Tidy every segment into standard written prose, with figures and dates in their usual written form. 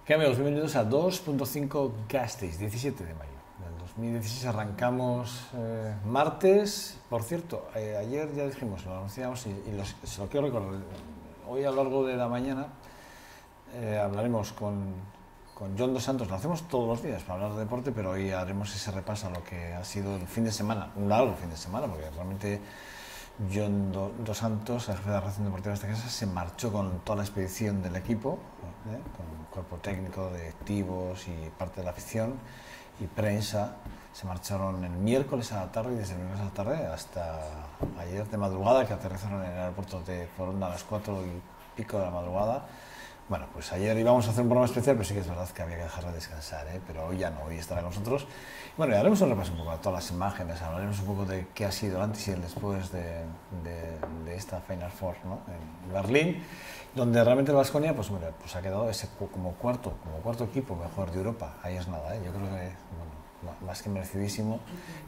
¿Qué amigos? Bienvenidos a 2.5 Gasteiz, 17 de mayo del 2016. Arrancamos martes. Por cierto, ayer ya dijimos, lo anunciamos y se lo quiero recordar. Hoy a lo largo de la mañana hablaremos con Jon dos Santos. Lo hacemos todos los días para hablar de deporte, pero hoy haremos ese repaso a lo que ha sido el fin de semana, un largo fin de semana, porque realmente Jon dos Santos, el jefe de la redacción deportiva de esta casa, se marchó con toda la expedición del equipo, con el cuerpo técnico, directivos y parte de la afición y prensa. Se marcharon el miércoles a la tarde y desde el miércoles a la tarde hasta ayer de madrugada, que aterrizaron en el aeropuerto de Foronda a las 4:15 de la madrugada. Bueno, pues ayer íbamos a hacer un programa especial, pero sí que es verdad que había que dejarla descansar, pero hoy ya no, hoy estará con nosotros. Bueno, y haremos un repaso un poco a todas las imágenes, hablaremos un poco de qué ha sido el antes y el después de esta Final Four, ¿no? En Berlín, donde realmente el Baskonia pues ha quedado como cuarto equipo mejor de Europa. Ahí es nada, yo creo que más que merecidísimo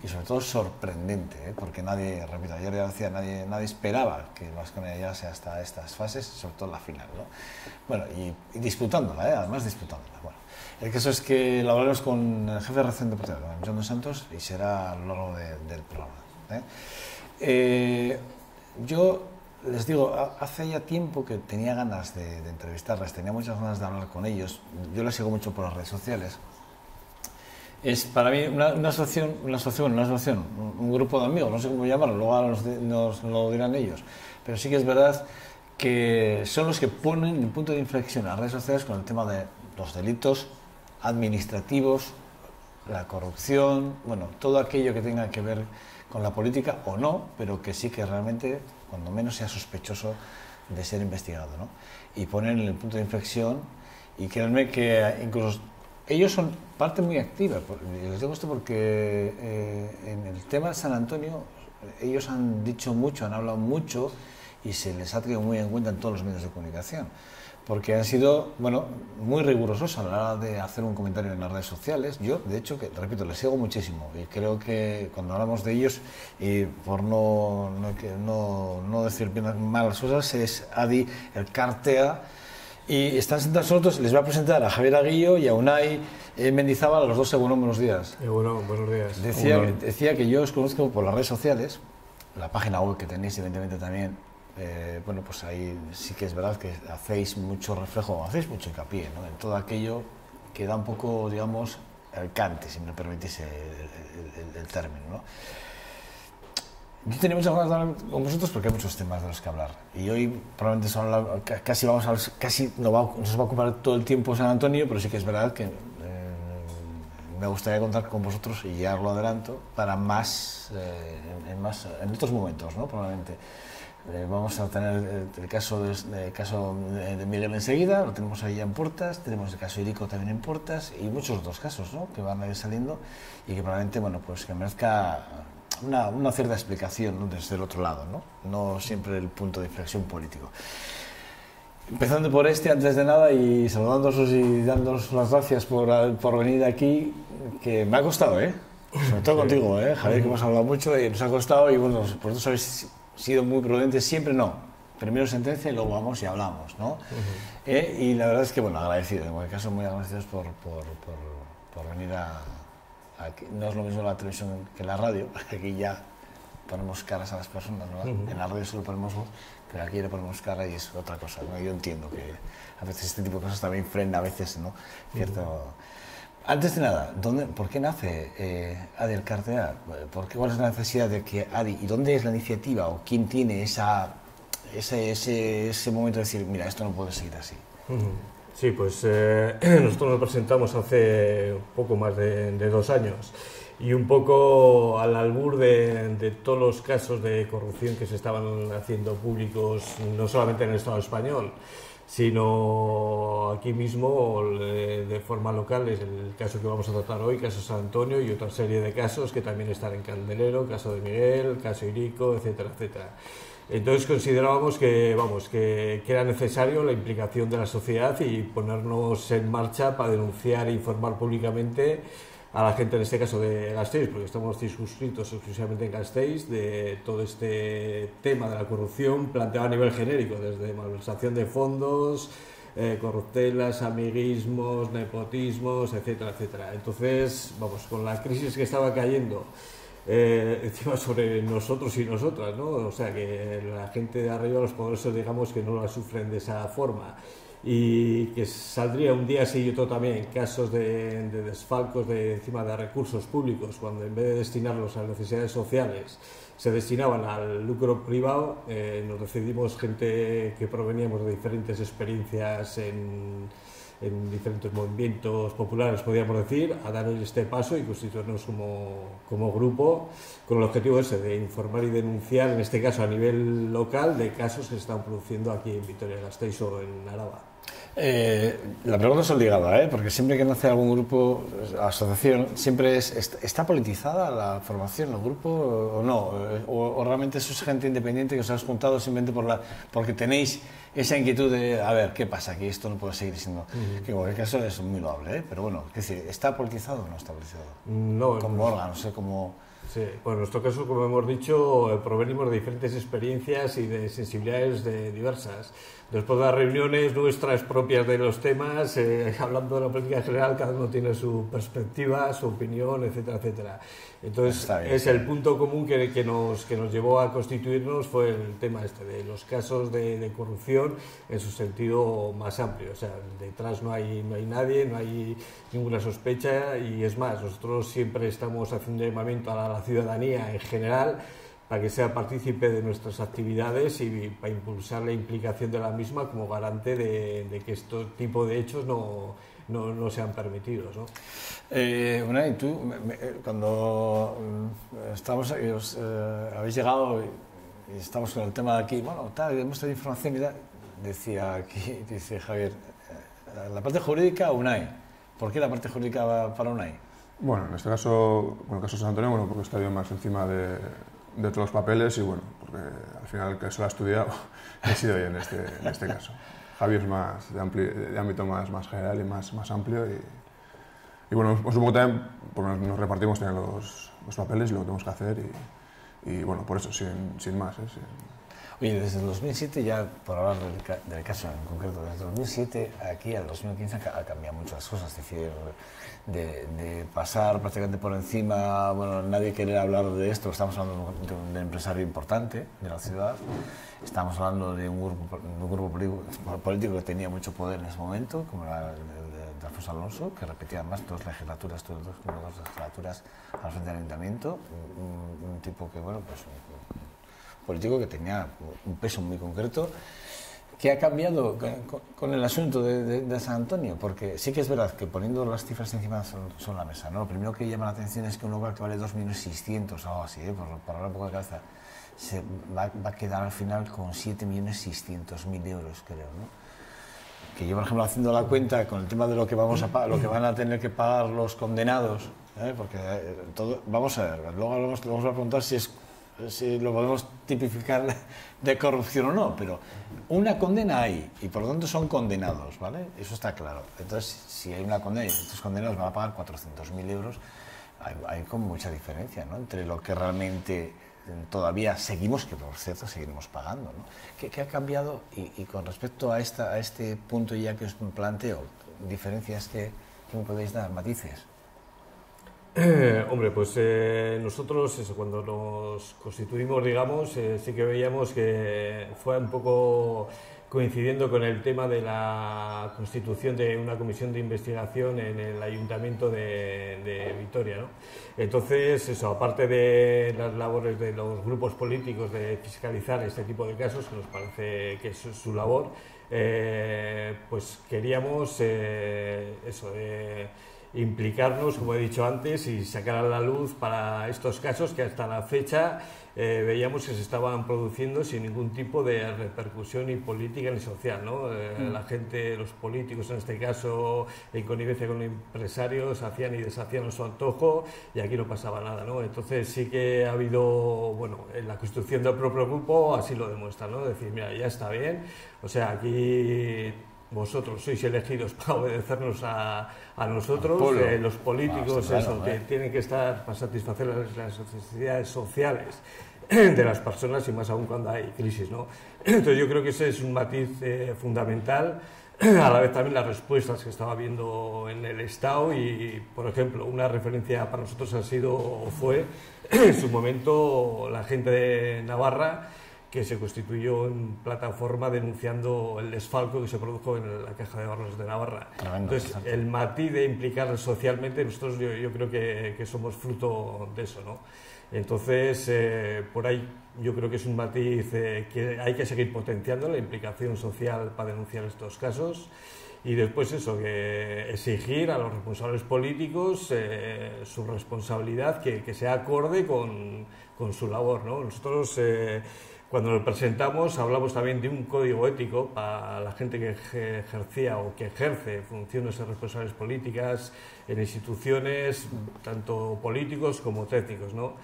y sobre todo sorprendente, porque nadie, repito, ayer ya decía, nadie esperaba que el Baskonia llegase hasta estas fases, sobre todo la final, ¿no? Bueno, y disputándola, además disputándola. Bueno, el caso es que lo hablaremos con el jefe de redacción deportiva, con Jon dos Santos, y será a lo largo del programa. Yo les digo, hace ya tiempo que tenía ganas de entrevistarlas, tenía muchas ganas de hablar con ellos. Yo les sigo mucho por las redes sociales. Es para mí una asociación, un grupo de amigos, no sé cómo llamarlo, luego nos lo dirán ellos, pero sí que es verdad que son los que ponen el punto de inflexión a las redes sociales con el tema de los delitos administrativos, la corrupción, bueno, todo aquello que tenga que ver con la política o no, pero que sí que realmente, cuando menos, sea sospechoso de ser investigado, ¿no? Y ponen el punto de inflexión, y créanme que incluso ellos son parte muy activa. Les digo esto porque en el tema de San Antonio ellos han dicho mucho, han hablado mucho y se les ha tenido muy en cuenta en todos los medios de comunicación, porque han sido, muy rigurosos a la hora de hacer un comentario en las redes sociales. Yo, de hecho, repito, les sigo muchísimo y creo que cuando hablamos de ellos, y por no decir mal las cosas, es Adi Elkartea. Y están sentados nosotros, les voy a presentar a Javier Aguillo y a Unai Mendizábal, a los dos. Buenos días. Buenos días. Decía que yo os conozco por las redes sociales, la página web que tenéis, evidentemente también. Pues ahí sí que es verdad que hacéis mucho reflejo, hacéis mucho hincapié, ¿no? En todo aquello que da un poco, digamos, el cante, si me permitís el término, ¿no? Yo tenía muchas ganas de hablar con vosotros porque hay muchos temas de los que hablar. Y hoy probablemente casi nos va a ocupar todo el tiempo San Antonio, pero sí que es verdad que me gustaría contar con vosotros, y ya os lo adelanto, para en otros momentos, ¿no? Probablemente. Vamos a tener el caso de Miguel enseguida, lo tenemos ahí ya en puertas, tenemos el caso de Irico también en puertas, y muchos otros casos, ¿no? Que van a ir saliendo y que probablemente, pues que merezca una cierta explicación, ¿no? Desde el otro lado, no siempre el punto de inflexión político. Empezando por antes de nada, y saludándoos y dándoos las gracias por venir aquí, que me ha costado, sobre todo contigo, Javier, que hemos hablado mucho y nos ha costado, y bueno, vosotros habéis sido muy prudentes siempre. Primero sentencia y luego vamos y hablamos, ¿no? Y la verdad es que, agradecido, en cualquier caso muy agradecidos por venir aquí. No es lo mismo la televisión que la radio, aquí ya ponemos caras a las personas, ¿no? En la radio solo ponemos voz, pero aquí le ponemos cara y es otra cosa, ¿no? Yo entiendo que a veces este tipo de cosas también frena a veces, ¿no? Cierto. Antes de nada, ¿por qué nace Adi Elkartea? ¿Cuál es la necesidad de que Adi, y dónde es la iniciativa, o quién tiene ese momento de decir, mira, esto no puede seguir así? Sí, pues nosotros nos presentamos hace poco más de 2 años, y un poco al albur de todos los casos de corrupción que se estaban haciendo públicos, no solamente en el Estado español, sino aquí mismo de forma local. Es el caso que vamos a tratar hoy, caso San Antonio, y otra serie de casos que también están en Candelero, caso de Miguel, caso Irico, etcétera, etcétera. Entonces considerábamos que era necesario la implicación de la sociedad y ponernos en marcha para denunciar e informar públicamente a la gente, en este caso de Gasteiz, porque estamos circunscritos exclusivamente en Gasteiz, de todo este tema de la corrupción planteado a nivel genérico, desde malversación de fondos, corruptelas, amiguismos, nepotismos, etcétera, etcétera. Entonces, vamos, con la crisis que estaba cayendo encima sobre nosotros y nosotras, ¿no? O sea, que la gente de arriba, los poderosos, digamos que no la sufren de esa forma, y que saldría un día sí y otro también casos de desfalcos encima de recursos públicos, cuando en vez de destinarlos a necesidades sociales se destinaban al lucro privado. Nos decidimos gente que proveníamos de diferentes experiencias en diferentes movimientos populares, podríamos decir, a dar este paso y constituirnos como grupo con el objetivo ese de informar y denunciar, en este caso a nivel local, de casos que se están produciendo aquí en Vitoria-Gasteiz o en Araba. La pregunta es obligada, porque siempre que nace algún grupo, asociación, siempre ¿está politizada la formación, el grupo o no? ¿O realmente sois gente independiente que os habéis juntado simplemente porque tenéis esa inquietud de, a ver, qué pasa aquí, esto no puede seguir siendo? Que en cualquier caso es muy loable, pero bueno, es decir, ¿está politizado o no está politizado? No. Como órgano, no sé, como... Sí, pues en nuestro caso, como hemos dicho, provenimos de diferentes experiencias y de sensibilidades diversas. Después de las reuniones nuestras propias de los temas, hablando de la política en general, cada uno tiene su perspectiva, su opinión, etcétera, etcétera. Entonces, es el punto común que nos llevó a constituirnos, fue el tema de los casos de corrupción en su sentido más amplio. O sea, detrás no hay nadie, no hay ninguna sospecha, y es más, nosotros siempre estamos haciendo llamamiento a la ciudadanía en general para que sea partícipe de nuestras actividades y para impulsar la implicación de la misma como garante de que este tipo de hechos no sean permitidos, ¿no? Unai, tú, cuando estamos, habéis llegado y estamos con el tema de aquí, bueno, tal, hemos tenido información y tal, dice Javier, la parte jurídica, Unai. ¿Por qué la parte jurídica va para Unai? Bueno, en este caso, con el caso de San Antonio, bueno, porque está yo más encima de todos los papeles y bueno, porque al final el que se lo ha estudiado he sido yo en este caso. Javier es más de ámbito más general y más amplio y bueno, pues un poco también porque nos repartimos también los papeles y lo que tenemos que hacer y bueno, por eso, sin más. Oye, desde el 2007, ya por hablar del caso en concreto, desde el 2007 aquí al 2015 ha cambiado muchas cosas, es decir, de pasar prácticamente por encima, bueno, nadie querer hablar de esto, estamos hablando de un empresario importante de la ciudad, estamos hablando de un grupo político que tenía mucho poder en ese momento, como era el de Alfonso Alonso, que repetía además dos legislaturas al frente del ayuntamiento, un tipo que, bueno, pues político que tenía un peso muy concreto. ¿Qué ha cambiado con el asunto de San Antonio? Porque sí que es verdad que poniendo las cifras encima sobre la mesa, ¿no? Lo primero que llama la atención es que un lugar que vale 2.600.000 o algo así, por hablar un poco de cabeza, se va a quedar al final con 7.600.000 euros, creo, ¿no? Que yo, por ejemplo, haciendo la cuenta con el tema de lo que van a tener que pagar los condenados, porque vamos a ver, luego vamos a preguntar si lo podemos tipificar de corrupción o no, pero una condena hay y por lo tanto son condenados, ¿vale? Eso está claro. Entonces, si hay una condena y estos condenados van a pagar 400.000 euros, hay como mucha diferencia, ¿no? Entre lo que realmente todavía seguimos, que por cierto seguiremos pagando, ¿no? ¿Qué ha cambiado? Y con respecto a este punto ya que os planteo, diferencias que me podéis dar, matices. Hombre, pues nosotros cuando nos constituimos, digamos, sí que veíamos que fue un poco coincidiendo con el tema de la constitución de una comisión de investigación en el Ayuntamiento de Vitoria, ¿no? Entonces, eso, aparte de las labores de los grupos políticos de fiscalizar este tipo de casos, que nos parece que es su labor, pues queríamos implicarnos, como he dicho antes, y sacar a la luz para estos casos que hasta la fecha veíamos que se estaban produciendo sin ningún tipo de repercusión ni política ni social, ¿no? La gente, los políticos en este caso, en connivencia con los empresarios, hacían y deshacían a su antojo y aquí no pasaba nada, ¿no? Entonces sí que ha habido, bueno, en la construcción del propio grupo así lo demuestra, ¿no? Decir, mira, ya está bien, o sea, aquí vosotros sois elegidos para obedecernos a nosotros, los políticos, que tienen que estar para satisfacer las necesidades sociales de las personas y más aún cuando hay crisis, ¿no? Entonces yo creo que ese es un matiz fundamental a la vez también las respuestas que estaba viendo en el Estado y, por ejemplo, una referencia para nosotros ha sido o fue en su momento la gente de Navarra, que se constituyó en plataforma denunciando el desfalco que se produjo en la Caja de Ahorros de Navarra. Tremendo, entonces, el matiz de implicar socialmente, nosotros yo creo que somos fruto de eso, ¿no? Entonces, por ahí yo creo que es un matiz que hay que seguir potenciando, la implicación social para denunciar estos casos. Y después eso, que exigir a los responsables políticos su responsabilidad, que sea acorde con su labor, ¿no? Nosotros, cuando lo presentamos, hablamos también de un código ético para la gente que ejercía o que ejerce funciones de responsables políticas en instituciones, tanto políticos como técnicos, ¿no?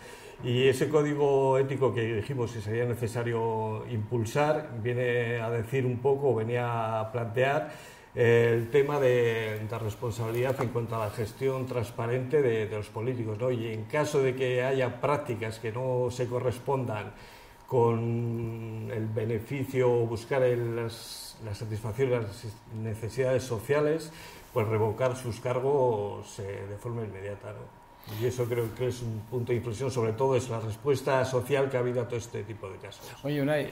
Y ese código ético que dijimos que sería necesario impulsar, viene a decir un poco, venía a plantear el tema de responsabilidad en cuanto a la gestión transparente de los políticos, ¿no? Y en caso de que haya prácticas que no se correspondan con el beneficio o buscar la satisfacción de las necesidades sociales, pues revocar sus cargos de forma inmediata, ¿no? Y eso creo que es un punto de inflexión, sobre todo es la respuesta social que ha habido a todo este tipo de casos. Oye, Unai,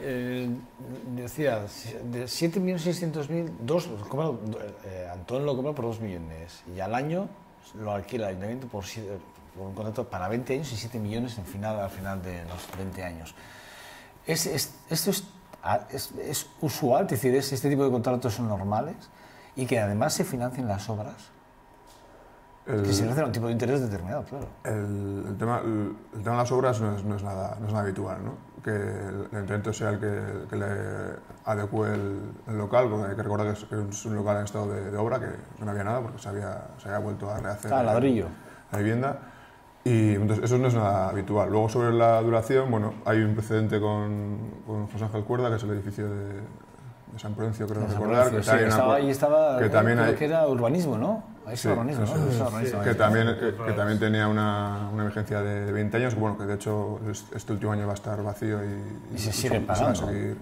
decía, de 7.600.000, Antón lo compra por 2 millones y al año lo alquila el ayuntamiento por un contrato para 20 años y 7 millones al final de los 20 años. ¿Esto es usual? Es decir, ¿este tipo de contratos son normales y que además se financien las obras? Que se financian a un tipo de interés determinado, claro. El tema de las obras no es nada habitual, ¿no? Que el ayuntamiento sea el que le adecue el local, porque hay que recordar que es un local en estado de obra, que no había nada porque se había vuelto a rehacer ladrillo. La vivienda. Y entonces eso no es nada habitual. Luego, sobre la duración, bueno, hay un precedente con José Ángel Cuerda, que es el edificio de San Prudencio, creo recordar, que también que era urbanismo, ¿no? Sí, que también tenía una vigencia de 20 años, bueno, que de hecho este último año va a estar vacío y se sigue pagando. Se va a seguir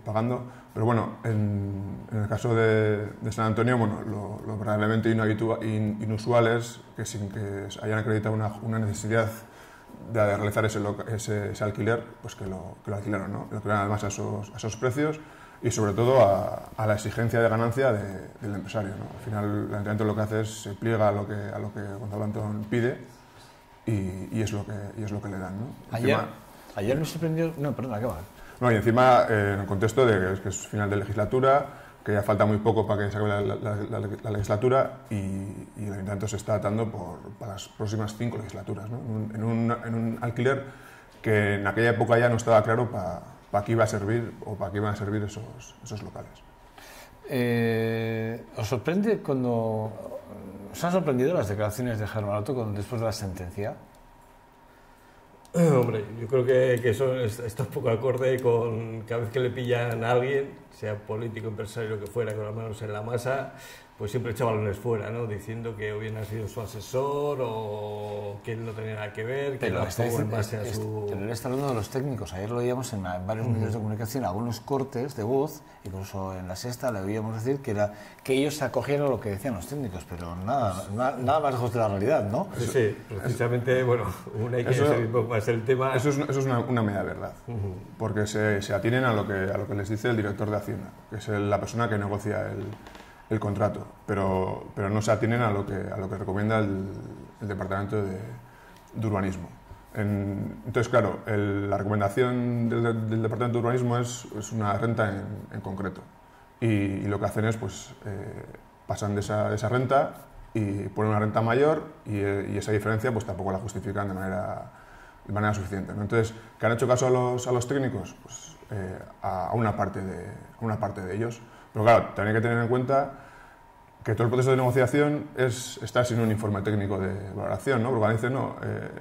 pagando. Pero bueno, en el caso de San Antonio, bueno, lo realmente inusual es que sin que hayan acreditado una necesidad de realizar ese alquiler, pues que lo alquilaron, ¿no? Lo alquilaron además a esos precios y sobre todo a la exigencia de ganancia del empresario, ¿no? Al final el ayuntamiento lo que hace es se pliega a lo que Gonzalo Antón pide y es lo que le dan, ¿no? Ayer me sorprendió... No, perdona, ¿qué va? No, y encima en el contexto de que es final de legislatura, que ya falta muy poco para que se acabe la legislatura y el ayuntamiento se está atando para las próximas 5 legislaturas, ¿no? En un alquiler que en aquella época ya no estaba claro para qué iba a servir o para qué iban a servir esos locales. ¿Os sorprende os han sorprendido las declaraciones de Germán Otto después de la sentencia? Hombre, yo creo que eso está un poco acorde con cada vez que le pillan a alguien, sea político, empresario, lo que fuera, con las manos en la masa, pues siempre echa balones fuera, ¿no? Diciendo que o bien ha sido su asesor o que él no tenía nada que ver, que lo actuó en base a su... Pero él está hablando de los técnicos. Ayer lo oíamos en varios medios de comunicación, algunos cortes de voz, incluso en La Sexta le oíamos decir que ellos se acogieron a lo que decían los técnicos, pero nada más lejos de la realidad, ¿no? Sí, precisamente, bueno, hay que seguir un poco más el tema. Eso es una media verdad, porque se atienen a lo que les dice el director de Hacienda, que es la persona que negocia el contrato, pero no se atienen a lo que recomienda el Departamento de Urbanismo. Entonces, claro, la recomendación del Departamento de Urbanismo es una renta en concreto. Y lo que hacen es, pues, pasan de esa renta y ponen una renta mayor y esa diferencia pues tampoco la justifican de manera suficiente, ¿no? Entonces, ¿que han hecho caso a los técnicos? Pues a una parte de ellos. Pero claro, también hay que tener en cuenta que todo el proceso de negociación está sin un informe técnico de valoración, ¿no? Porque cuando dice, no,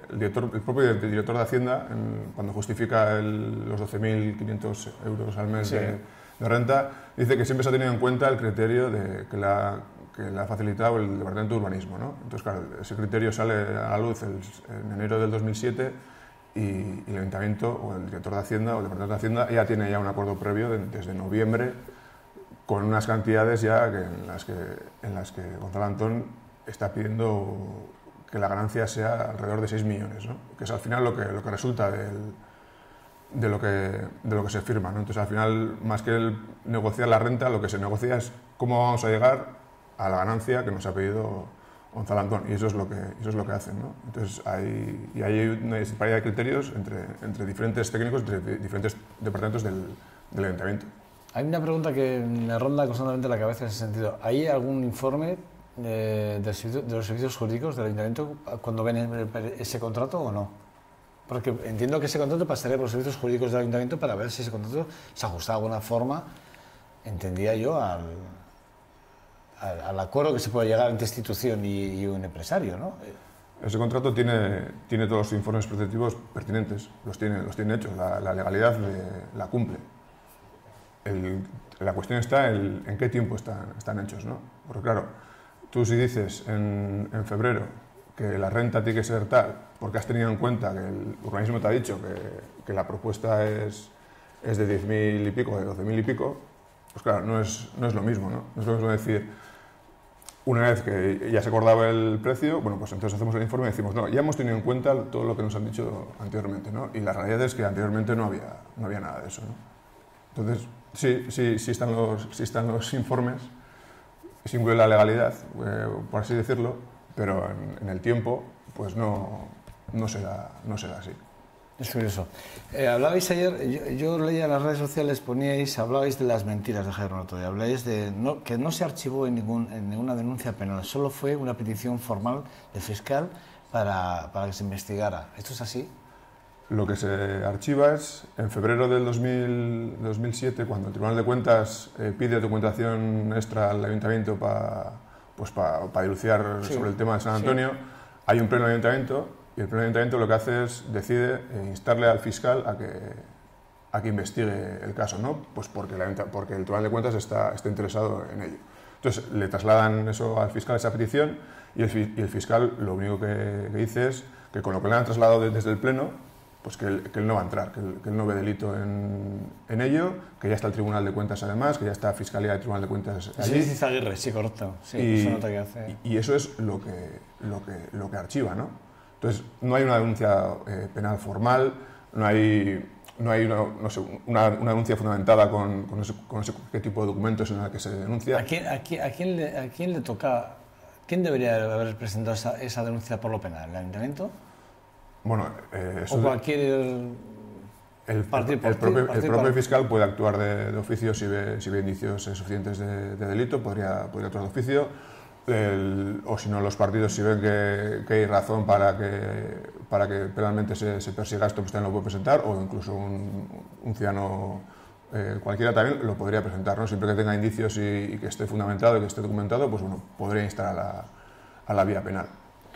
el propio director de Hacienda, cuando justifica los 12.500 euros al mes de renta, dice que siempre se ha tenido en cuenta el criterio que le ha facilitado el Departamento de Urbanismo, ¿no? Entonces, claro, ese criterio sale a la luz en enero del 2007 y el Ayuntamiento o el director de Hacienda o el Departamento de Hacienda ya tiene un acuerdo previo desde noviembre con unas cantidades ya en las que Gonzalo Antón está pidiendo que la ganancia sea alrededor de 6 millones, ¿no? Que es al final lo que resulta de lo que se firma, ¿no? Entonces, al final, más que el negociar la renta, lo que se negocia es cómo vamos a llegar a la ganancia que nos ha pedido Gonzalo Antón, y eso es lo que hacen, ¿no? Entonces, hay una disparidad de criterios entre diferentes técnicos, entre diferentes departamentos del ayuntamiento. Hay una pregunta que me ronda constantemente la cabeza en ese sentido. ¿Hay algún informe de los servicios jurídicos del ayuntamiento cuando ven ese contrato o no? Porque entiendo que ese contrato pasaría por los servicios jurídicos del ayuntamiento para ver si ese contrato se ajustaba de alguna forma, entendía yo, al acuerdo que se puede llegar entre institución y un empresario, ¿no? Ese contrato tiene todos los informes preceptivos pertinentes, los tiene hechos, la legalidad la cumple. La cuestión está en qué tiempo están hechos, ¿no? Porque claro, tú si dices en febrero que la renta tiene que ser tal, porque has tenido en cuenta que el urbanismo te ha dicho que la propuesta es de 10.000 y pico, de 12.000 y pico, pues claro, no es lo mismo, ¿no? No es lo mismo decir, una vez que ya se acordaba el precio, bueno, pues entonces hacemos el informe y decimos, no, ya hemos tenido en cuenta todo lo que nos han dicho anteriormente, ¿no? Y la realidad es que anteriormente no había nada de eso, ¿no? Entonces, sí están los informes, se incluye la legalidad, por así decirlo, pero en el tiempo, pues no será así. Es curioso. Hablabais ayer, yo leía en las redes sociales, hablabais de las mentiras de Javier Marto, y habláis de que no se archivó en ninguna denuncia penal, solo fue una petición formal del fiscal para que se investigara. ¿Esto es así? Lo que se archiva es, en febrero del 2007, cuando el Tribunal de Cuentas pide documentación extra al Ayuntamiento para dilucidar sobre el tema de San Antonio, hay un pleno del Ayuntamiento, y el pleno del Ayuntamiento lo que decide instarle al fiscal a que investigue el caso, ¿no? Pues porque el Tribunal de Cuentas está interesado en ello. Entonces le trasladan eso al fiscal, esa petición, y el fiscal lo único que dice es que con lo que le han trasladado desde el pleno, pues que él no va a entrar, que él no ve delito en ello, que ya está el Tribunal de Cuentas además, que ya está Fiscalía y Tribunal de Cuentas allí. Así dice Aguirre, sí, correcto. Sí, esa nota que hace. Y eso es lo que archiva, ¿no? Entonces, no hay una denuncia penal formal, no hay una denuncia fundamentada con qué tipo de documentos en el que se denuncia. ¿A quién le toca, quién debería haber presentado esa denuncia por lo penal? ¿El Ayuntamiento? Bueno, ¿O cualquier el propio fiscal puede actuar de oficio si ve indicios suficientes de delito, podría actuar de oficio, o si no, los partidos, si ven que hay razón para que penalmente se persiga esto, pues también lo puede presentar, o incluso un ciudadano cualquiera también lo podría presentar, ¿no? Siempre que tenga indicios y que esté fundamentado y que esté documentado, pues bueno, podría instar a la vía penal.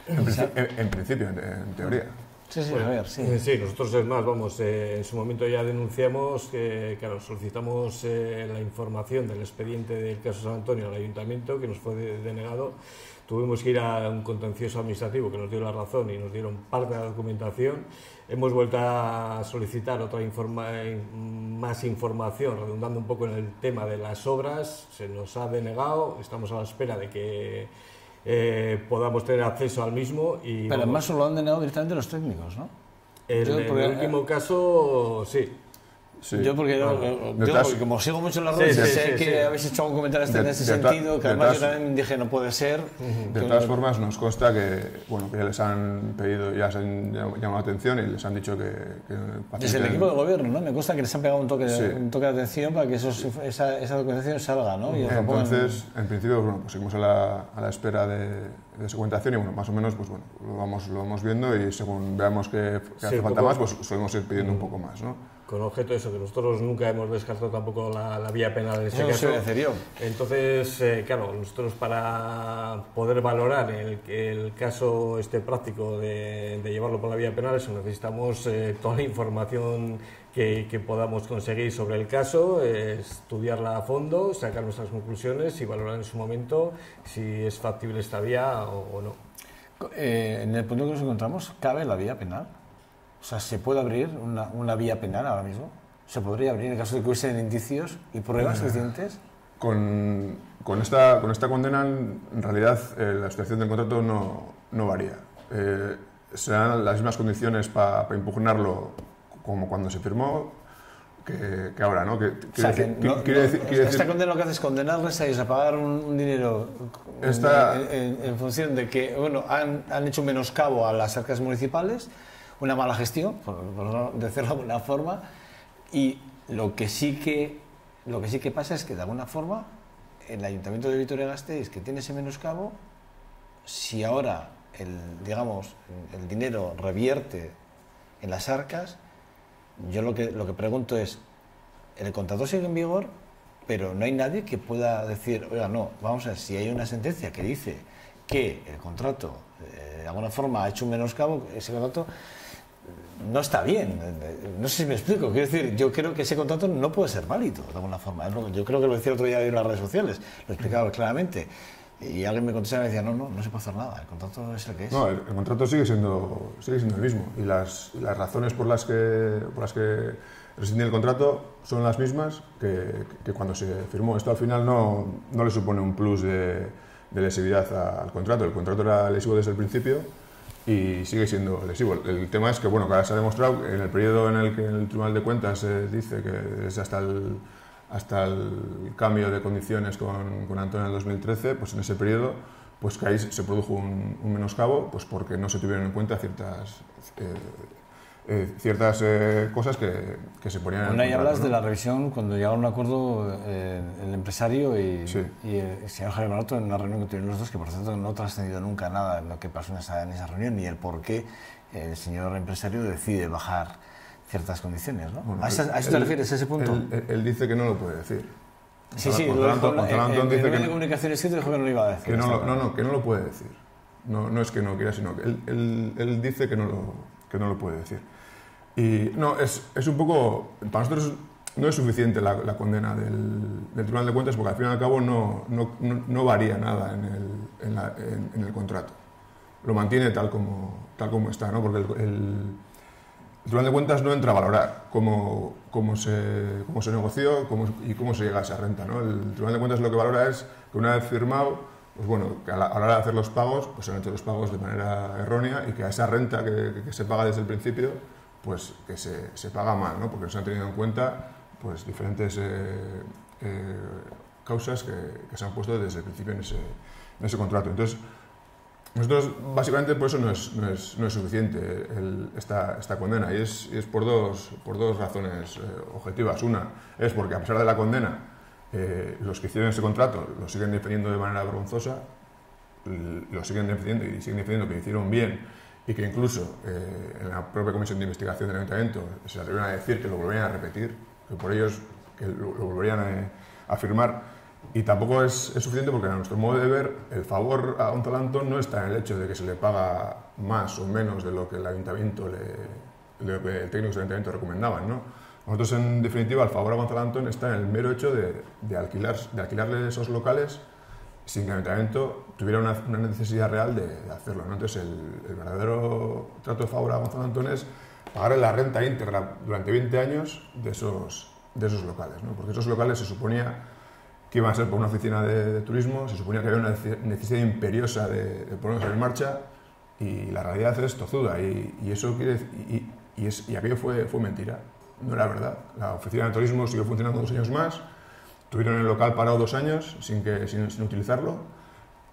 En principio, en teoría. Sí, Javier, sí. Sí, nosotros es más, en su momento ya denunciamos que, claro, solicitamos la información del expediente del caso San Antonio al Ayuntamiento, que nos fue denegado. Tuvimos que ir a un contencioso administrativo que nos dio la razón y nos dieron parte de la documentación. Hemos vuelto a solicitar más información, redundando un poco en el tema de las obras. Se nos ha denegado, estamos a la espera de que podamos tener acceso al mismo. Pero además solo lo han denegado directamente los técnicos, ¿no? En el último caso, sí. Sí. Yo porque como sigo mucho en las redes, sé que habéis hecho un comentario en ese sentido, que además yo también dije no puede ser. De todas formas, nos consta que ya les han pedido, ya se han llamado la atención y les han dicho que desde el equipo de gobierno, ¿no? Me consta que les han pegado un toque de atención para que esa documentación salga, ¿no? Y entonces, en principio, bueno, pues seguimos a la espera de su documentación y bueno, más o menos pues bueno, lo vamos viendo y según veamos que hace falta más, pues solemos ir pidiendo un poco más, ¿no? Con objeto de eso, que nosotros nunca hemos descartado tampoco la vía penal en este caso. Sí, entonces, claro, nosotros para poder valorar el caso práctico de llevarlo por la vía penal, eso necesitamos toda la información que podamos conseguir sobre el caso, estudiarla a fondo, sacar nuestras conclusiones y valorar en su momento si es factible esta vía o no. En el punto que nos encontramos, ¿cabe la vía penal? O sea, ¿se puede abrir una vía penal ahora mismo? ¿Se podría abrir en caso de que hubiesen indicios y pruebas suficientes? con esta condena, en realidad, la situación del contrato no varía. Serán las mismas condiciones para impugnarlo como cuando se firmó que ahora, ¿no? Esta condena lo que hace es condenarles a ellos a pagar un dinero en función de que, bueno, han hecho un menoscabo a las arcas municipales, una mala gestión, por no decirlo de alguna forma, y lo que sí que pasa es que de alguna forma el Ayuntamiento de Vitoria-Gasteiz, que tiene ese menoscabo, si ahora el dinero revierte en las arcas, yo lo que pregunto es, el contrato sigue en vigor, pero no hay nadie que pueda decir, oiga, no, vamos a ver, si hay una sentencia que dice que el contrato de alguna forma ha hecho un menoscabo, ese contrato no está bien. No sé si me explico. Quiero decir, yo creo que ese contrato no puede ser válido de alguna forma. Yo creo que lo decía el otro día en las redes sociales, lo explicaba claramente. Y alguien me contestaba y me decía, no se puede hacer nada, el contrato es el que es. No, el contrato sigue siendo el mismo. Y las razones por las que rescindí el contrato son las mismas que cuando se firmó. Esto al final no le supone un plus de lesividad al contrato. El contrato era lesivo desde el principio y sigue siendo lesivo. El tema es que, bueno, que ahora se ha demostrado que en el periodo en el que el Tribunal de Cuentas dice que es hasta el cambio de condiciones con Antonio en el 2013, pues en ese periodo pues que ahí se produjo un menoscabo, pues porque no se tuvieron en cuenta ciertas cosas que se ponían en el contrato. Y hablas de la revisión cuando llegaron a un acuerdo el empresario y el señor Javier Maroto en una reunión que tuvieron los dos, que por cierto no ha trascendido nunca nada de lo que pasó en esa reunión, ni el por qué el señor empresario decide bajar ciertas condiciones, ¿no? Bueno, ¿A eso te refieres, a ese punto? Él dice que no lo puede decir. Sí, en dice de comunicación escrita dijo que no lo iba a decir. Que no lo puede decir. No es que no quiera, sino que él dice que no lo puede decir. Y no, es un poco... Para nosotros no es suficiente la condena del Tribunal de Cuentas porque al fin y al cabo no varía nada en el contrato. Lo mantiene tal como está, ¿no? Porque el Tribunal de Cuentas no entra a valorar cómo se negoció y cómo se llega a esa renta, ¿no? El Tribunal de Cuentas lo que valora es que una vez firmado, pues bueno, que a la hora de hacer los pagos, pues se han hecho los pagos de manera errónea y que a esa renta que se paga desde el principio, pues que se paga mal, ¿no? Porque no se han tenido en cuenta pues diferentes causas que se han puesto desde el principio en ese contrato. Entonces, nosotros básicamente por eso no es suficiente esta condena y es por dos razones objetivas. Una es porque a pesar de la condena los que hicieron ese contrato lo siguen defendiendo de manera vergonzosa, lo siguen defendiendo y siguen defendiendo que hicieron bien y que incluso en la propia comisión de investigación del Ayuntamiento se atrevieron a decir que lo volverían a repetir, que por ellos que lo volverían a firmar. Y tampoco es suficiente porque a nuestro modo de ver el favor a Gonzalo Antón no está en el hecho de que se le paga más o menos de lo que el Ayuntamiento el técnico del Ayuntamiento recomendaban, ¿no? Nosotros en definitiva el favor a Gonzalo Antón está en el mero hecho de alquilarle esos locales sin que el Ayuntamiento tuviera una necesidad real de hacerlo, ¿no? Entonces el verdadero trato de favor a Gonzalo Antón es pagarle la renta íntegra durante 20 años de esos locales, ¿no? Porque esos locales se suponía que iban a ser por una oficina de turismo, se suponía que había una necesidad imperiosa de ponerlos en marcha y la realidad es tozuda y eso y aquello fue mentira, no era verdad. La oficina de turismo siguió funcionando 2 años más, tuvieron el local parado 2 años sin utilizarlo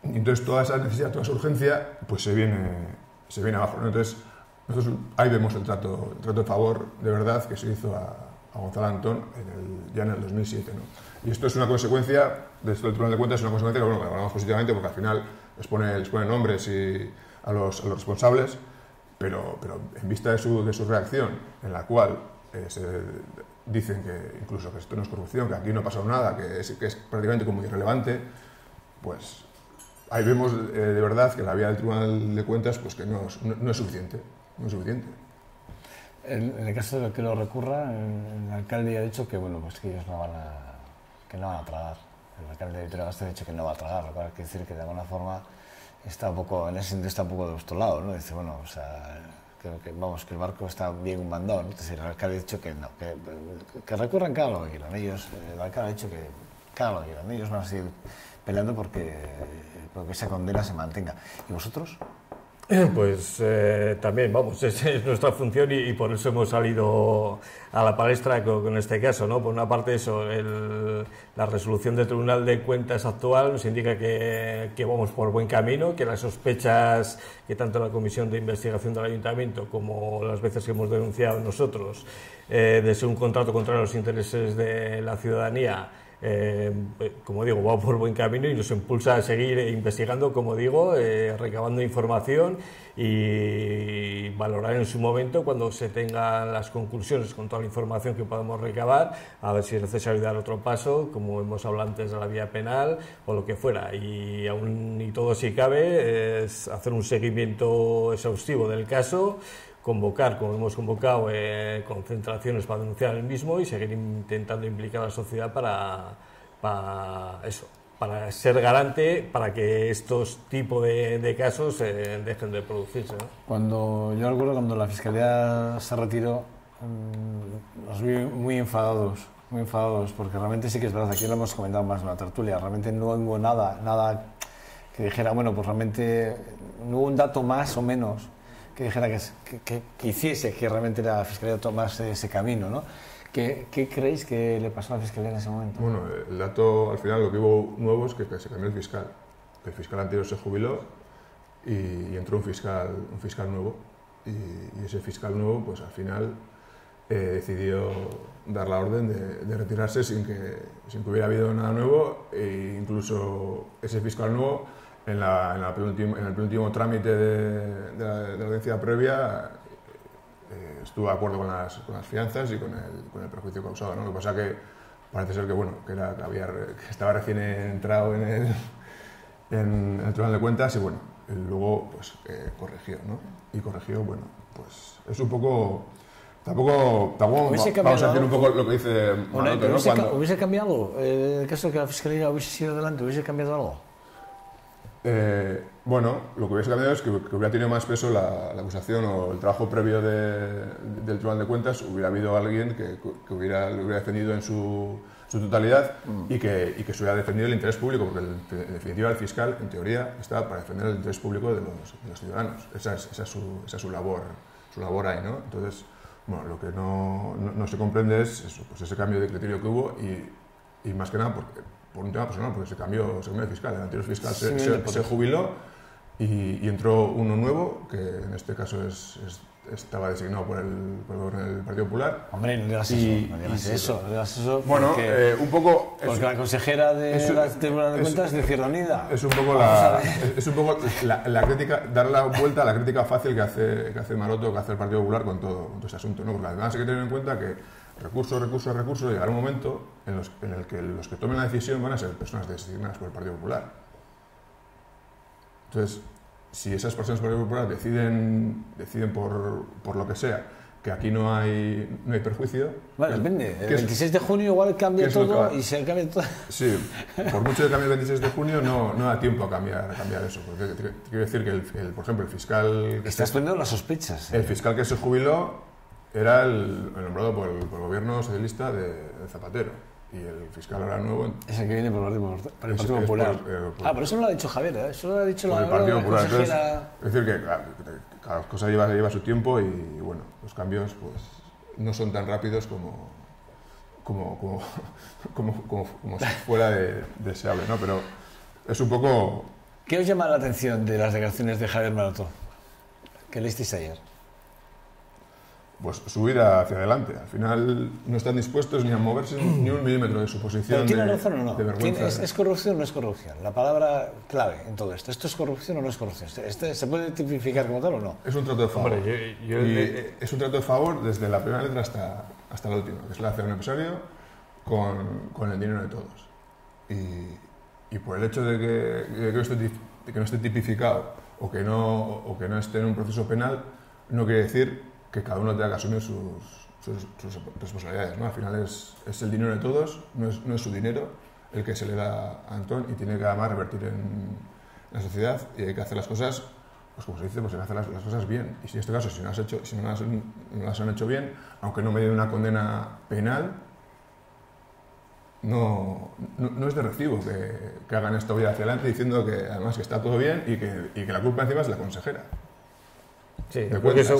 y entonces toda esa necesidad, toda esa urgencia pues se viene abajo, ¿no? Entonces nosotros ahí vemos el trato de favor de verdad que se hizo a Gonzalo Antón ya en el 2007, ¿no? Y esto es una consecuencia, de esto del Tribunal de Cuentas, es una consecuencia que, bueno, que valoramos positivamente porque al final les pone nombres a los responsables, pero en vista de su reacción, en la cual dicen que incluso que esto no es corrupción, que aquí no ha pasado nada, que es prácticamente como irrelevante, pues ahí vemos de verdad que la vía del Tribunal de Cuentas pues que no es suficiente, no es suficiente. En el caso de que lo recurra, el alcalde ya ha dicho que bueno, pues que ellos no van a tragar. El alcalde de Vitoria-Gasteiz ha dicho que no va a tragar, lo cual quiere decir que de alguna forma está un poco, en ese sentido está un poco de nuestro lado, ¿no? Dice, bueno, o sea, creo que el barco está bien mandado, ¿no? Entonces el alcalde ha dicho que no, que recurran cada lo que quieran. El alcalde ha dicho Claro, ellos van a seguir peleando porque esa condena se mantenga. ¿Y vosotros? Pues también, vamos, es nuestra función y por eso hemos salido a la palestra con este caso, ¿no? Por una parte eso, la resolución del Tribunal de Cuentas actual nos indica que vamos por buen camino, que las sospechas que tanto la Comisión de Investigación del Ayuntamiento como las veces que hemos denunciado nosotros de ser un contrato contra los intereses de la ciudadanía, como digo, va por buen camino y nos impulsa a seguir investigando, como digo, recabando información y valorar en su momento, cuando se tengan las conclusiones con toda la información que podamos recabar, a ver si es necesario dar otro paso, como hemos hablado antes, de la vía penal o lo que fuera. Y aún y todo, si cabe, es hacer un seguimiento exhaustivo del caso, convocar, como hemos convocado, concentraciones para denunciar el mismo y seguir intentando implicar a la sociedad para eso, para ser garante, para que estos tipos de casos dejen de producirse, ¿no? Yo recuerdo cuando la Fiscalía se retiró, nos vi muy enfadados, porque realmente sí que es verdad, aquí lo hemos comentado más en la tertulia, realmente no hubo nada que dijera, bueno, pues realmente no hubo un dato más o menos que dijera que hiciese que realmente la Fiscalía tomase ese camino, ¿no? ¿Qué creéis que le pasó a la Fiscalía en ese momento? Bueno, el dato, al final, lo que hubo nuevo es que se cambió el fiscal. El fiscal anterior se jubiló y entró un fiscal nuevo. Y ese fiscal nuevo, pues al final, decidió dar la orden de retirarse sin que hubiera habido nada nuevo, e incluso ese fiscal nuevo, en el penúltimo trámite de la audiencia previa, estuvo de acuerdo con las fianzas y con el perjuicio causado, ¿no? Lo que pasa que parece ser que estaba recién entrado en el Tribunal de Cuentas y bueno, luego pues corrigió, ¿no? Y corrigió, bueno, pues es un poco... Tampoco vamos a decir un poco lo que dice Maroto, ¿no? ¿Hubiese cambiado en el caso de que la Fiscalía hubiese sido adelante? ¿Hubiese cambiado algo? Bueno, lo que hubiese cambiado es que hubiera tenido más peso la acusación o el trabajo previo del Tribunal de Cuentas. Hubiera habido alguien que lo hubiera defendido en su totalidad y que se hubiera defendido el interés público, porque en definitiva el fiscal, en teoría, está para defender el interés público de los ciudadanos. Esa es su labor ahí, ¿no? Entonces, bueno, lo que no se comprende es eso, pues ese cambio de criterio que hubo y más que nada por un tema personal, porque se cambió el fiscal. El anterior fiscal se jubiló y entró uno nuevo, que en este caso estaba designado por el Partido Popular. Hombre, no digas eso. Bueno, un poco... Porque la consejera de la Tribunal de Cuentas de Izquierda Unida. Es un poco la crítica, dar la vuelta a la crítica fácil que hace Maroto, que hace el Partido Popular con todo este asunto, ¿no? Porque además hay que tener en cuenta que recurso, llegará un momento en el que los que tomen la decisión van a ser personas designadas por el Partido Popular. Entonces, si esas personas del Partido Popular deciden por lo que sea, que aquí no hay perjuicio... Bueno, depende. El 26 de junio igual cambia todo y se cambia todo. Sí, por mucho que cambie el 26 de junio no da tiempo a cambiar eso. Porque quiero decir que, por ejemplo, el fiscal... Estás poniendo las sospechas. El fiscal que se jubiló era el nombrado por el gobierno socialista de Zapatero. Y el fiscal ahora nuevo... Es el que viene por el Partido Popular. Pero eso no lo ha dicho Javier, ¿eh? Eso lo ha dicho la Partido Popular. consejera... Es decir, que cada cosa lleva su tiempo y bueno, los cambios pues no son tan rápidos como si fuera deseable, ¿no? Pero es un poco... ¿Qué os llama la atención de las declaraciones de Javier Maroto que leísteis ayer? Pues su vida hacia adelante. Al final no están dispuestos ni a moverse ni un milímetro de su posición. ¿Pero tiene razón o no? De vergüenza. ¿Es corrupción o no es corrupción? La palabra clave en todo esto. ¿Esto es corrupción o no es corrupción? ¿Se puede tipificar como tal o no? Es un trato de favor. Hombre, es un trato de favor desde la primera letra hasta la última, que se le hace a un empresario con el dinero de todos. Y por el hecho de que no esté tipificado o que no esté en un proceso penal, no quiere decir que cada uno tenga que asumir sus responsabilidades, ¿no? Al final es el dinero de todos, no es su dinero el que se le da a Antón y tiene que además revertir en la sociedad y hay que hacer las cosas, pues como se dice, pues hay que hacer las cosas bien. Y si en este caso, si no las han hecho bien, aunque no me den una condena penal, no es de recibo que hagan esto hoy hacia adelante diciendo que además que está todo bien y que la culpa encima es de la consejera. Sí, porque es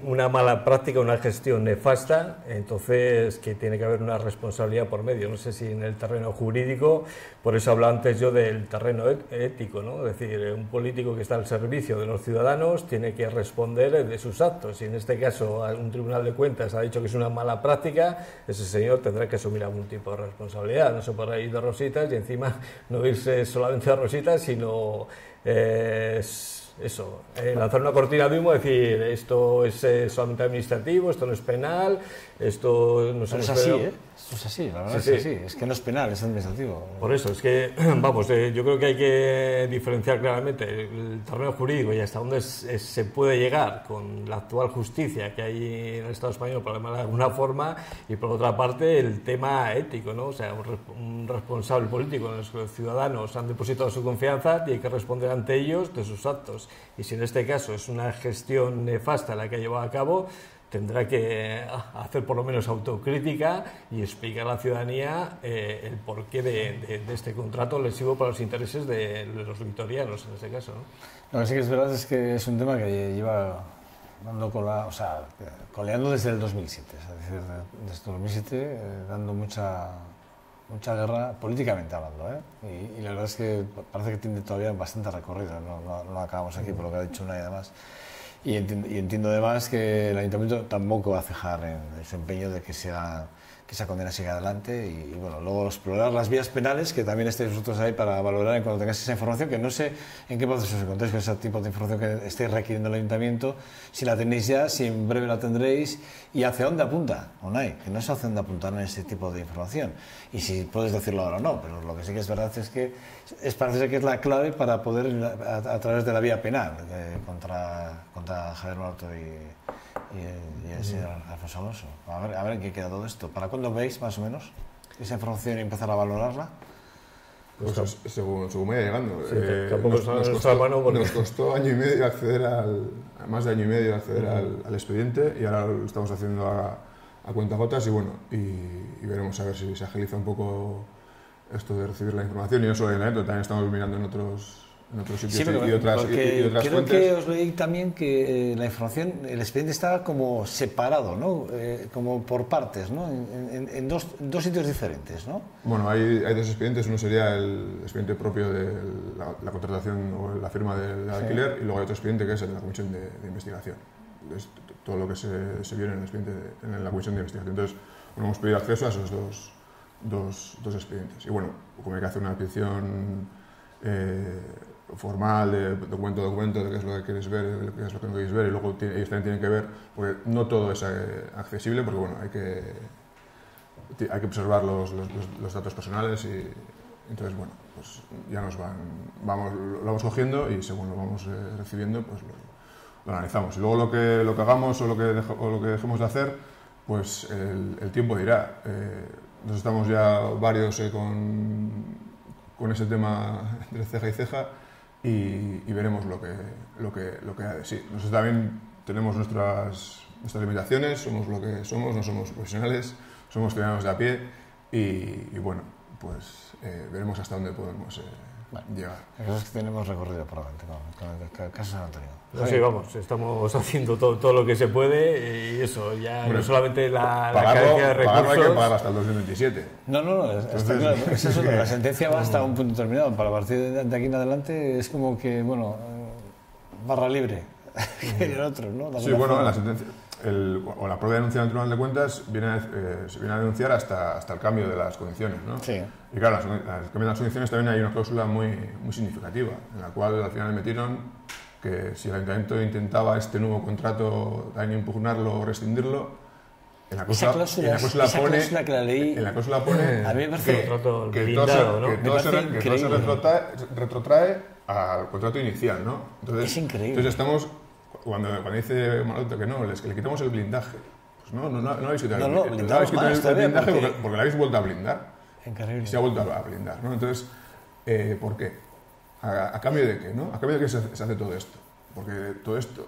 una mala práctica, una gestión nefasta, entonces que tiene que haber una responsabilidad por medio. No sé si en el terreno jurídico, por eso hablaba antes yo del terreno ético, ¿no? Es decir, un político que está al servicio de los ciudadanos tiene que responder de sus actos. Y en este caso un tribunal de cuentas ha dicho que es una mala práctica, ese señor tendrá que asumir algún tipo de responsabilidad. No se podrá ir de rositas y encima no irse solamente de rositas, sino lanzar una cortina de humo, decir esto es solamente administrativo, esto no es penal, esto no es así, esto es así, la verdad es así, es que no es penal, es administrativo. Por eso, es que, vamos, yo creo que hay que diferenciar claramente el terreno jurídico y hasta dónde se puede llegar con la actual justicia que hay en el Estado español, por llamarlo de alguna forma, y por otra parte el tema ético, ¿no? O sea, un responsable político en los ciudadanos han depositado su confianza y hay que responder ante ellos de sus actos. Y si en este caso es una gestión nefasta la que ha llevado a cabo, tendrá que hacer por lo menos autocrítica y explicar a la ciudadanía el porqué de este contrato lesivo para los intereses de los vitorianos, en este caso, ¿no? Lo que sí que es verdad es que es un tema que lleva dando coleando desde el 2007, es decir, desde el 2007 dando mucha guerra, políticamente hablando, y la verdad es que parece que tiene todavía bastante recorrido, no acabamos aquí por lo que ha dicho Unai además. Y entiendo además que el Ayuntamiento tampoco va a cejar en su empeño de que esa condena siga adelante y bueno, luego explorar las vías penales, que también estéis vosotros ahí para valorar en cuanto tengáis esa información, que no sé en qué proceso os encontréis con ese tipo de información que estéis requiriendo el Ayuntamiento, si la tenéis ya, si en breve la tendréis y hacia dónde apunta, Unai, que no sé hacia dónde apuntar en ese tipo de información y si puedes decirlo ahora o no, pero lo que sí que es verdad es que parece que es la clave para poder, a través de la vía penal, contra Javier Maroto y el señor Alfonso Alonso. A ver en qué queda todo esto. ¿Para cuándo veis, más o menos, esa información y empezar a valorarla? Pues según vaya llegando. Sí, nos costó año y medio más de año y medio acceder al expediente y ahora lo estamos haciendo a cuentagotas y bueno, y veremos a ver si se agiliza un poco esto de recibir la información y no solo en el también estamos mirando en otros sitios y otras creo fuentes. Que os leí también que la información, el expediente estaba como separado, ¿no? Como por partes, ¿no? En dos sitios diferentes, ¿no? Bueno, hay dos expedientes. Uno sería el expediente propio de la contratación o la firma del alquiler y luego hay otro expediente que es el de la comisión de investigación. Entonces, todo lo que se vio en el expediente en la comisión de investigación. Entonces, bueno, hemos pedido acceso a esos dos expedientes. Y bueno, como hay que hacer una petición formal de documento a documento de qué es lo que queréis ver, qué es lo que no queréis ver y luego ellos también tienen que ver, porque no todo es accesible, porque bueno, hay que observar los datos personales y entonces bueno, pues ya lo vamos cogiendo y según lo vamos recibiendo, pues lo analizamos. Y luego lo que hagamos o lo que dejemos de hacer, pues el tiempo dirá. Nos estamos ya varios con ese tema de ceja y ceja y veremos lo que ha de sí. Nosotros también tenemos nuestras limitaciones, somos lo que somos, no somos profesionales, somos ciudadanos de a pie y bueno, pues veremos hasta dónde podemos llegar. La cosa es que tenemos recorrido por delante con el caso San Antonio. Sí, vamos, estamos haciendo todo lo que se puede y eso, ya bueno, no solamente la carencia de recursos... Hay que pagar hasta el 2027. No, está claro. Esa es otra. La sentencia va hasta un punto determinado. Para partir de aquí en adelante es como que, bueno, barra libre. Que el otro, ¿no? Sí, bueno, la sentencia... o la propia denuncia del Tribunal de Cuentas se viene a denunciar hasta el cambio de las condiciones, ¿no? Sí. Y claro, el cambio de las condiciones también hay una cláusula muy significativa, en la cual al final metieron que si el Ayuntamiento intentaba este nuevo contrato también impugnarlo o rescindirlo, en la cláusula pone a mí me parece que todo se retrotrae al contrato inicial, ¿no? Entonces, es increíble. Entonces estamos... Cuando dice Maroto que no, es que le quitamos el blindaje. Pues no habéis quitado el blindaje porque lo habéis vuelto a blindar. Increíble. Y se ha vuelto a blindar, ¿no? Entonces, ¿por qué? ¿A cambio de qué, no? ¿A cambio de qué se hace todo esto? Porque todo esto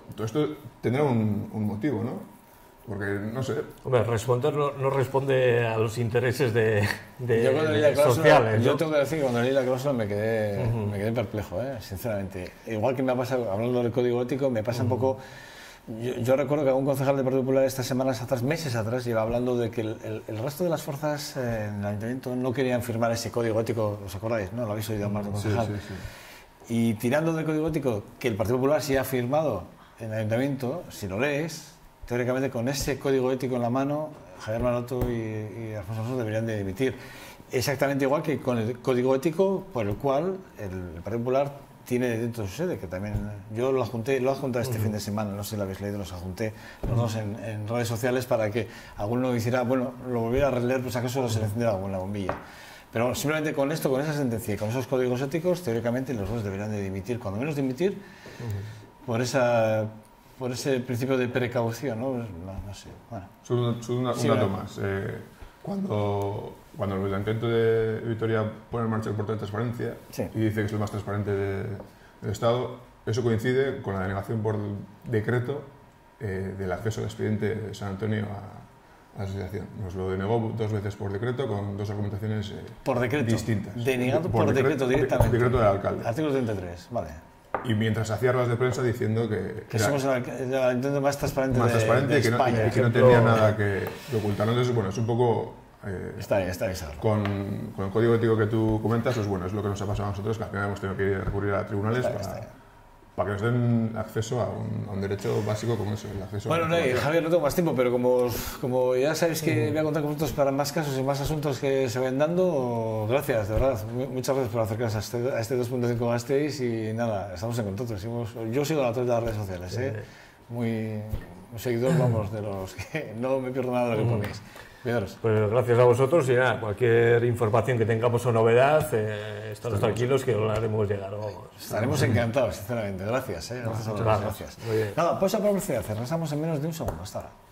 tendrá un motivo, ¿no? Porque, no sé... Hombre, responder no responde a los intereses Yo cuando leí la cláusula, sociales, ¿no? yo tengo que decir que cuando leí la cláusula me quedé perplejo, sinceramente. Igual que me ha pasado, hablando del código ético, me pasa un poco... Yo recuerdo que algún concejal del Partido Popular estas semanas atrás, meses atrás, lleva hablando de que el resto de las fuerzas en el Ayuntamiento no querían firmar ese código ético, ¿os acordáis? ¿No? Lo habéis oído más de concejal. Sí. Y tirando del código ético que el Partido Popular sí ha firmado en el Ayuntamiento, si lo lees, teóricamente con ese código ético en la mano, Javier Maroto y Alfonso Alonso deberían de dimitir. Exactamente igual que con el código ético por el cual el Partido Popular tiene dentro de su sede, que también yo lo adjunté este fin de semana, no sé si lo habéis leído, los adjunté los dos en redes sociales para que alguno hiciera, bueno, lo volviera a releer, pues acaso se le encendiera alguna bombilla. Pero simplemente con esto, con esa sentencia y con esos códigos éticos, teóricamente los dos deberían de dimitir, cuando menos dimitir, por ese principio de precaución, ¿no? No sé, bueno. Un dato más. Cuando el Ayuntamiento de Vitoria pone en marcha el portal de transparencia y dice que es el más transparente del Estado, eso coincide con la denegación por decreto del acceso al expediente de San Antonio a la asociación. Nos lo denegó 2 veces por decreto con 2 argumentaciones distintas. Denegado por decreto directamente. Decreto del alcalde. Artículo 33, vale. Y mientras hacía ruedas de prensa diciendo que somos el Ayuntamiento más transparente de España. Y que no tenía nada que ocultar. Entonces, bueno, es un poco... está bien saberlo. Con el código ético que tú comentas, pues bueno, es lo que nos ha pasado a nosotros, que al final hemos tenido que recurrir a tribunales para que nos den acceso a un derecho básico como eso, el acceso a Javier, no tengo más tiempo, pero como ya sabéis que voy a contar con vosotros para más casos y más asuntos que se vayan dando, gracias, de verdad, muchas gracias por acercarse a este 2.5 Gasteiz y nada, estamos en contacto. Yo sigo a todas las redes sociales, muy seguidor, vamos, de los que no me pierdo nada de lo que ponéis. Pues gracias a vosotros y nada, cualquier información que tengamos o novedad, estaros tranquilos que os la haremos llegar. Estaremos encantados, sinceramente. Gracias, gracias a vosotros. Gracias. Nada, pausa para publicidad. Regresamos en menos de un segundo. Hasta ahora.